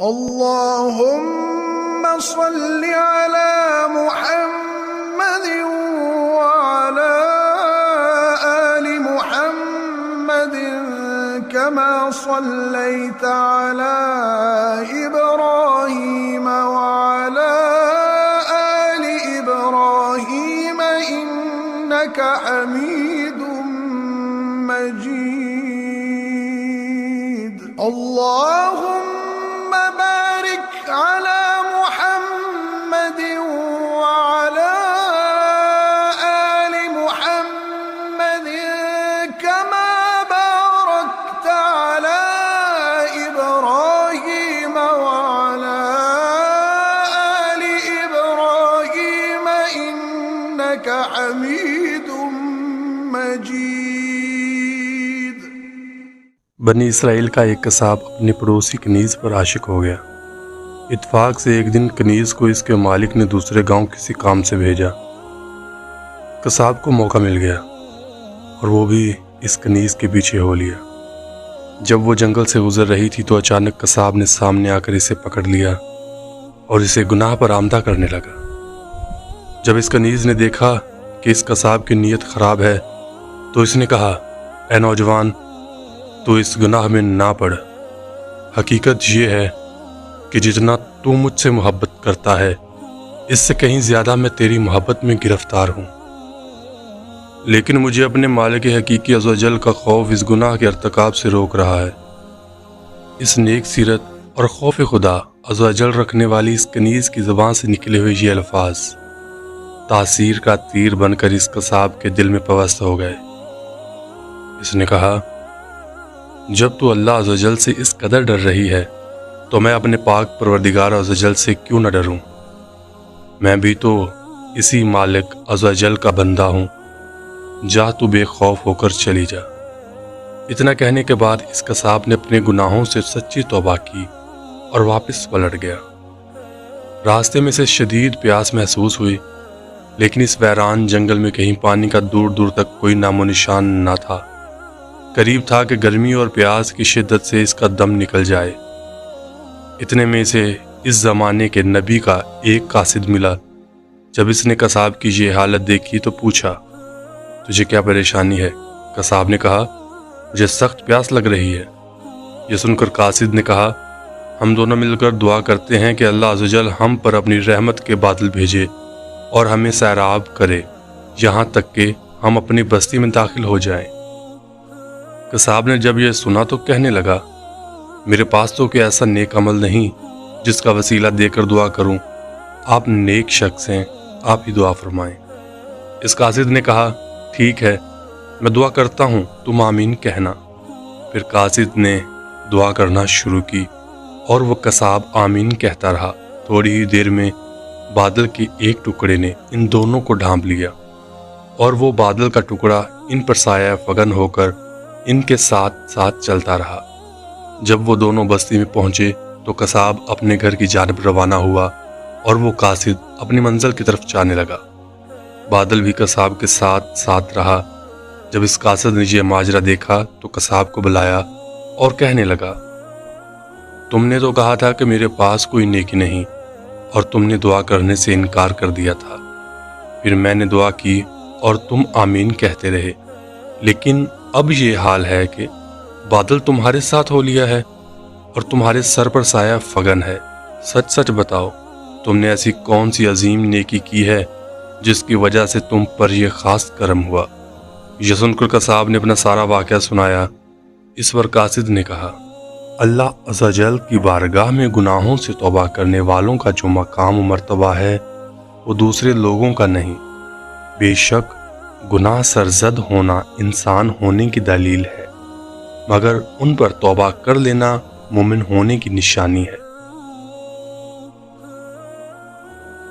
اللهم صل على محمد وعلى آل محمد كما صليت على إبراهيم وعلى آل إبراهيم إنك حميد مجيد اللهم بارك على محمد وعلى آل محمد كما باركت على إبراهيم وعلى آل إبراهيم إنك حميد مجيد۔ بنی اسرائیل کا ایک قصاب اپنے پڑوسی کنیز پر عاشق ہو گیا۔ اتفاق سے ایک دن کنیز کو اس کے مالک نے دوسرے گاؤں کسی کام سے بھیجا۔ قصاب کو موقع مل گیا اور وہ بھی اس کنیز کے پیچھے ہو لیا۔ جب وہ جنگل سے گزر رہی تھی تو اچانک قصاب نے سامنے آ کر اسے پکڑ لیا اور اسے گناہ پر آمدہ کرنے لگا۔ جب اس کنیز نے دیکھا کہ اس قصاب کی نیت خراب ہے تو اس نے کہا، اے نوجوان، تو اس گناہ میں نہ پڑ۔ حقیقت یہ ہے کہ جتنا تو مجھ سے محبت کرتا ہے اس سے کہیں زیادہ میں تیری محبت میں گرفتار ہوں، لیکن مجھے اپنے مالک حقیقی عز و جل کا خوف اس گناہ کے ارتکاب سے روک رہا ہے۔ اس نیک سیرت اور خوف خدا عز و جل رکھنے والی اس کنیز کی زبان سے نکلے ہوئے یہ الفاظ تاثیر کا تیر بن کر اس قصاب کے دل میں پیوست ہو گئے۔ اس نے کہا، جب تو اللہ عز و جل سے اس قدر ڈر رہی ہے تو میں اپنے پاک پروردگار عز و جل سے کیوں نہ ڈروں؟ میں بھی تو اسی مالک عز و جل کا بندہ ہوں، جا تو بے خوف ہو کر چلی جا۔ اتنا کہنے کے بعد اس قصاب نے اپنے گناہوں سے سچی توبہ کی اور واپس پلٹ گیا۔ راستے میں سے شدید پیاس محسوس ہوئی، لیکن اس ویران جنگل میں کہیں پانی کا دور دور تک کوئی نام و نشان نہ تھا۔ قریب تھا کہ گرمی اور پیاس کی شدت سے اس کا دم نکل جائے۔ اتنے میں سے اس زمانے کے نبی کا ایک قاصد ملا۔ جب اس نے قصاب کی یہ حالت دیکھی تو پوچھا، تجھے کیا پریشانی ہے؟ قصاب نے کہا، مجھے سخت پیاس لگ رہی ہے۔ یہ سن کر قاصد نے کہا، ہم دونوں مل کر دعا کرتے ہیں کہ اللہ عز و جل ہم پر اپنی رحمت کے بادل بھیجے اور ہمیں سیراب کرے یہاں تک کہ ہم اپنی بستی میں داخل ہو جائیں۔ قصاب نے جب یہ سنا تو کہنے لگا، میرے پاس تو کوئی ایسا نیک عمل نہیں جس کا وسیلہ دے کر دعا کروں۔ آپ نیک شخص ہیں، آپ ہی دعا فرمائیں۔ اس قاصد نے کہا، ٹھیک ہے، میں دعا کرتا ہوں، تم آمین کہنا۔ پھر قاصد نے دعا کرنا شروع کی اور وہ قصاب آمین کہتا رہا۔ تھوڑی ہی دیر میں بادل کے ایک ٹکڑے نے ان دونوں کو ڈھانپ لیا اور وہ بادل کا ٹکڑا ان پر سایہ فگن ہو کر ان کے ساتھ ساتھ چلتا رہا۔ جب وہ دونوں بستی میں پہنچے تو قصاب اپنے گھر کی جانب روانہ ہوا اور وہ قاصد اپنی منزل کی طرف جانے لگا۔ بادل بھی قصاب کے ساتھ ساتھ رہا۔ جب اس قاصد نے یہ ماجرا دیکھا تو قصاب کو بلایا اور کہنے لگا، تم نے تو کہا تھا کہ میرے پاس کوئی نیکی نہیں اور تم نے دعا کرنے سے انکار کر دیا تھا۔ پھر میں نے دعا کی اور تم آمین کہتے رہے، لیکن اب یہ حال ہے کہ بادل تمہارے ساتھ ہو لیا ہے اور تمہارے سر پر سایہ فگن ہے۔ سچ سچ بتاؤ، تم نے ایسی کون سی عظیم نیکی کی ہے جس کی وجہ سے تم پر یہ خاص کرم ہوا؟ یہ سن کر قصاب نے اپنا سارا واقعہ سنایا۔ اس پر قاصد نے کہا، اللہ عز و جل کی بارگاہ میں گناہوں سے توبہ کرنے والوں کا جو مقام و مرتبہ ہے وہ دوسرے لوگوں کا نہیں۔ بے شک گناہ سرزد ہونا انسان ہونے کی دلیل ہے، مگر ان پر توبہ کر لینا مومن ہونے کی نشانی ہے۔